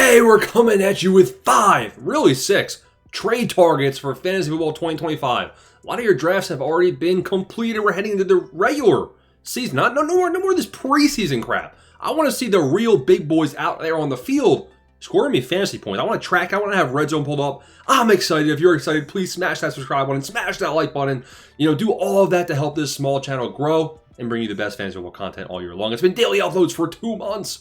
Today we're coming at you with 6 trade targets for Fantasy Football 2025. A lot of your drafts have already been completed. We're heading into the regular season. No more of this preseason crap. I want to see the real big boys out there on the field scoring me fantasy points. I want to track. I want to have Red Zone pulled up. I'm excited. If you're excited, please smash that subscribe button, smash that like button. Do all of that to help this small channel grow and bring you the best fantasy football content all year long. It's been daily uploads for 2 months.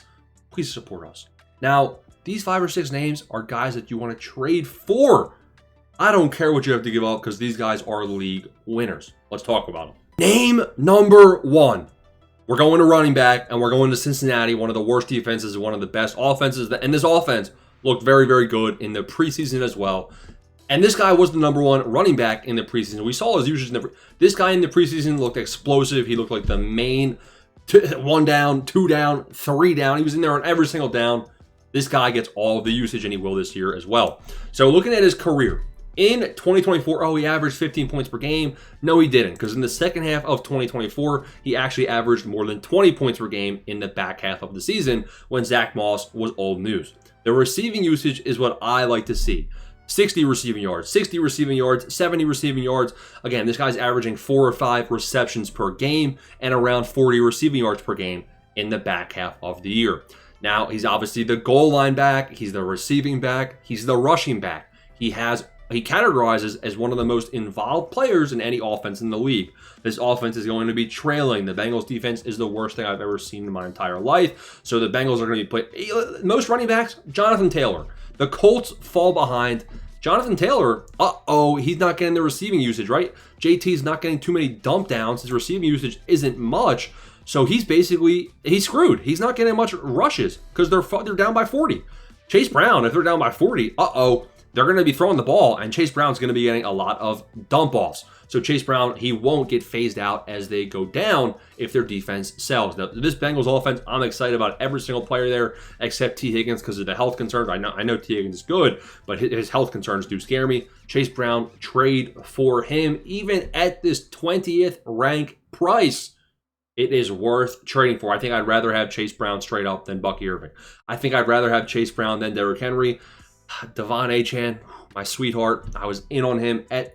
Please support us. Now, these 5 or 6 names are guys that you want to trade for. I don't care what you have to give up because these guys are league winners. Let's talk about them. Name number 1. We're going to running back, and we're going to Cincinnati, one of the worst defenses and one of the best offenses. And this offense looked very, very good in the preseason as well. And this guy was the number 1 running back in the preseason. We saw his usage. This guy in the preseason looked explosive. He looked like the main 1 down, 2 down, 3 down. He was in there on every single down. This guy gets all of the usage, and he will this year as well. So looking at his career, in 2024, he averaged 15 points per game. No, he didn't, because in the second half of 2024, he actually averaged more than 20 points per game in the back half of the season when Zach Moss was old news. The receiving usage is what I like to see. 60 receiving yards, 60 receiving yards, 70 receiving yards. Again, this guy's averaging 4 or 5 receptions per game and around 40 receiving yards per game in the back half of the year. Now, he's obviously the goal line back. He's the receiving back. He's the rushing back. He categorizes as one of the most involved players in any offense in the league. This offense is going to be trailing. The Bengals defense is the worst thing I've ever seen in my entire life. So the Bengals are going to be playing most running backs, Jonathan Taylor. The Colts fall behind. Jonathan Taylor, he's not getting the receiving usage, right? JT's not getting too many dump downs. His receiving usage isn't much. So he's screwed. He's not getting much rushes because they're down by 40. Chase Brown, if they're down by 40, they're going to be throwing the ball, and Chase Brown's going to be getting a lot of dump-offs. So Chase Brown, he won't get phased out as they go down if their defense sells. Now, this Bengals offense, I'm excited about every single player there except T. Higgins because of the health concerns. I know T. Higgins is good, but his health concerns do scare me. Chase Brown, trade for him, even at this 20th rank price. It is worth trading for. I think I'd rather have Chase Brown straight up than Bucky Irving. I think I'd rather have Chase Brown than Derrick Henry. Devon Achane, my sweetheart, I was in on him at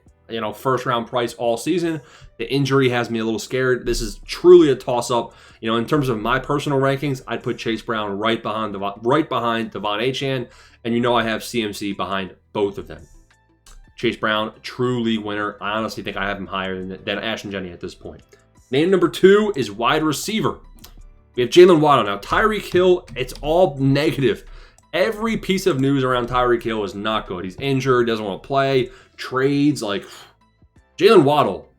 first round price all season. The injury has me a little scared. This is truly a toss up. In terms of my personal rankings, I'd put Chase Brown right behind Devon Achane, and I have CMC behind both of them. Chase Brown, true league winner. I honestly think I have him higher than Ashton Jennings at this point. Name number 2 is wide receiver. We have Jaylen Waddle. Now, Tyreek Hill, it's all negative. Every piece of news around Tyreek Hill is not good. He's injured, doesn't want to play, trades. Jaylen Waddle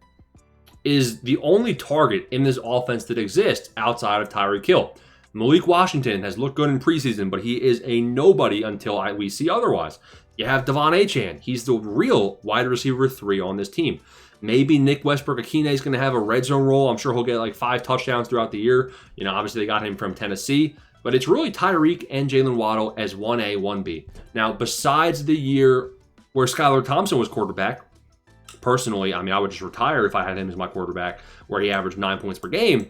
is the only target in this offense that exists outside of Tyreek Hill. Malik Washington has looked good in preseason, but he is a nobody until we see otherwise. You have Devon Achane. He's the real wide receiver 3 on this team. Maybe Nick Westbrook-Akine is going to have a red zone role. I'm sure he'll get 5 touchdowns throughout the year. Obviously they got him from Tennessee. But it's really Tyreek and Jaylen Waddle as 1A, 1B. Now, besides the year where Skylar Thompson was quarterback, personally, I would just retire if I had him as my quarterback, where he averaged 9 points per game.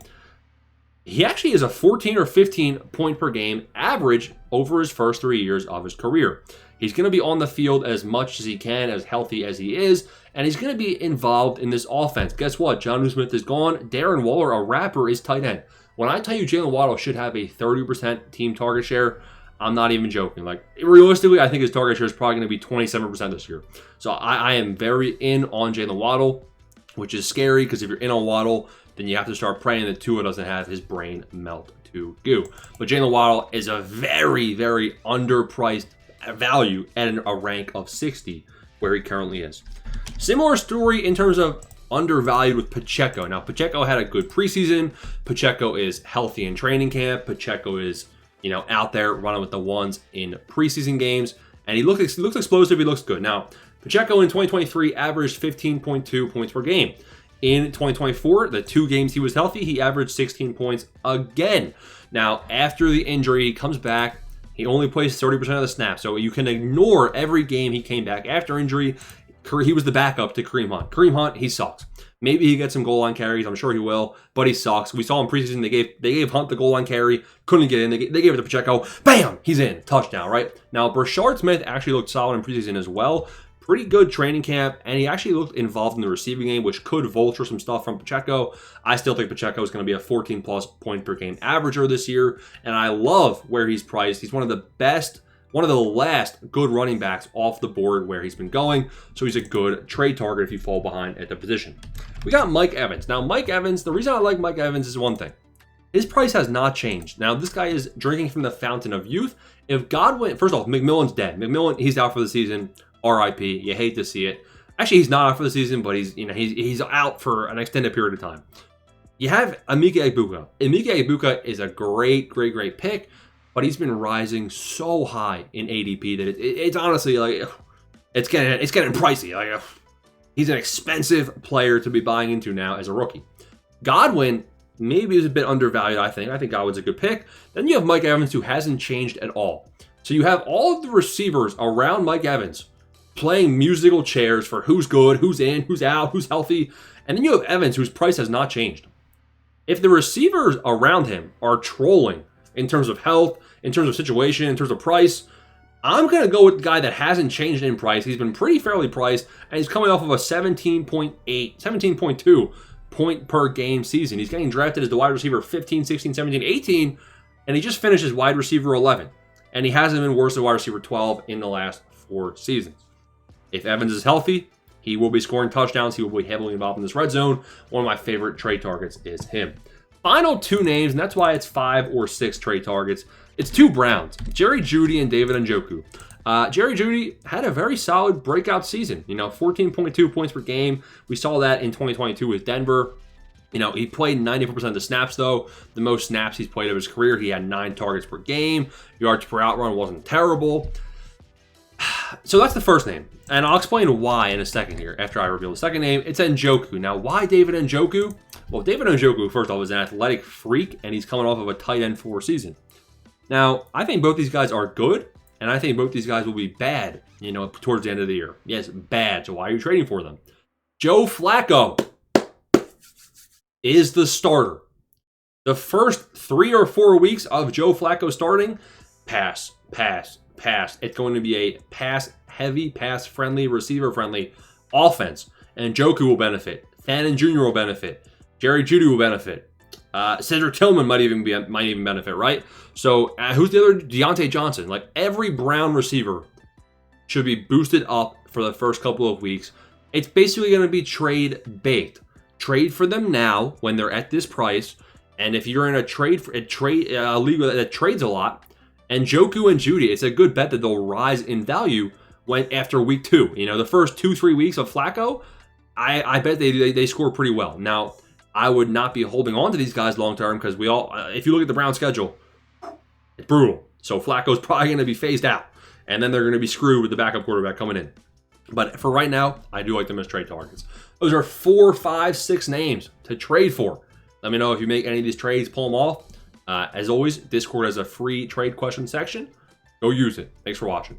He actually is a 14 or 15 point per game average over his first 3 years of his career. He's going to be on the field as much as he can, as healthy as he is, and he's going to be involved in this offense. Guess what? Jonnu Smith is gone. Darren Waller, a rapper, is tight end. When I tell you Jaylen Waddle should have a 30% team target share, I'm not even joking. Realistically, I think his target share is probably going to be 27% this year. So I am very in on Jaylen Waddle, which is scary because if you're in on Waddle, then you have to start praying that Tua doesn't have his brain melt to goo. But Jaylen Waddle is a very, very underpriced value at a rank of 60, where he currently is. Similar story in terms of undervalued with Pacheco. Now, Pacheco had a good preseason. Pacheco is healthy in training camp. Pacheco is, out there running with the ones in preseason games. And he looks explosive. He looks good. Now, Pacheco in 2023 averaged 15.2 points per game. In 2024, the 2 games he was healthy, he averaged 16 points again. Now, after the injury, he comes back. He only plays 30% of the snaps. So you can ignore every game he came back after injury. He was the backup to Kareem Hunt. Kareem Hunt, he sucks. Maybe he gets some goal line carries. I'm sure he will, but he sucks. We saw in preseason they gave Hunt the goal line carry, couldn't get in. They gave it to Pacheco. Bam, he's in, touchdown. Right now, Brashard Smith actually looked solid in preseason as well. Pretty good training camp, and he actually looked involved in the receiving game, which could vulture some stuff from Pacheco. I still think Pacheco is going to be a 14-plus point per game averager this year, and I love where he's priced. He's one of the last good running backs off the board where he's been going, so he's a good trade target if you fall behind at the position. We got Mike Evans. Now, Mike Evans, the reason I like Mike Evans is one thing. His price has not changed. Now, this guy is drinking from the fountain of youth. If Godwin, first off, McMillan's dead. McMillan, he's out for the season. RIP. You hate to see it. Actually, he's not out for the season, but he's out for an extended period of time. You have Emeka Egbuka. Emeka Egbuka is a great pick, but he's been rising so high in ADP that it's honestly like it's getting pricey. Like he's an expensive player to be buying into now as a rookie. Godwin maybe is a bit undervalued. I think Godwin's a good pick. Then you have Mike Evans, who hasn't changed at all. So you have all of the receivers around Mike Evans playing musical chairs for who's good, who's in, who's out, who's healthy. And then you have Evans, whose price has not changed. If the receivers around him are trolling in terms of health, in terms of situation, in terms of price, I'm going to go with the guy that hasn't changed in price. He's been pretty fairly priced, and he's coming off of a 17.2 point per game season. He's getting drafted as the wide receiver 15, 16, 17, 18, and he just finished as wide receiver 11. And he hasn't been worse than wide receiver 12 in the last 4 seasons. If Evans is healthy, he will be scoring touchdowns. He will be heavily involved in this red zone. One of my favorite trade targets is him. Final 2 names, and that's why it's 5 or 6 trade targets. It's 2 Browns, Jerry Jeudy and David Njoku. Jerry Jeudy had a very solid breakout season. 14.2 points per game. We saw that in 2022 with Denver. He played 94% of the snaps, though. The most snaps he's played of his career. He had 9 targets per game. Yards per out run wasn't terrible. So that's the first name. And I'll explain why in a second here after I reveal the second name. It's Njoku. Now, why David Njoku? Well, David Njoku, first off, is an athletic freak, and he's coming off of a tight end 4 season. Now, I think both these guys are good, and I think both these guys will be bad, towards the end of the year. Yes, bad. So why are you trading for them? Joe Flacco is the starter. The first 3 or 4 weeks of Joe Flacco starting, pass. It's going to be a pass-heavy, pass-friendly, receiver-friendly offense. And Njoku will benefit. Thanon Jr. will benefit. Jerry Jeudy will benefit. Cedric Tillman might even benefit, right? So who's the other? Deontay Johnson. Like every Brown receiver should be boosted up for the first couple of weeks. It's basically going to be trade-baked. Trade for them now when they're at this price. And if you're in a league that trades a lot, and Njoku and Jeudy, it's a good bet that they'll rise in value after week 2. The first 2-3 weeks of Flacco, I bet they score pretty well. Now, I would not be holding on to these guys long term because if you look at the Browns schedule, it's brutal. So Flacco's probably going to be phased out, and then they're going to be screwed with the backup quarterback coming in. But for right now, I do like them as trade targets. Those are 4, 5, 6 names to trade for. Let me know if you make any of these trades, pull them off. As always, Discord has a free trade question section. Go use it. Thanks for watching.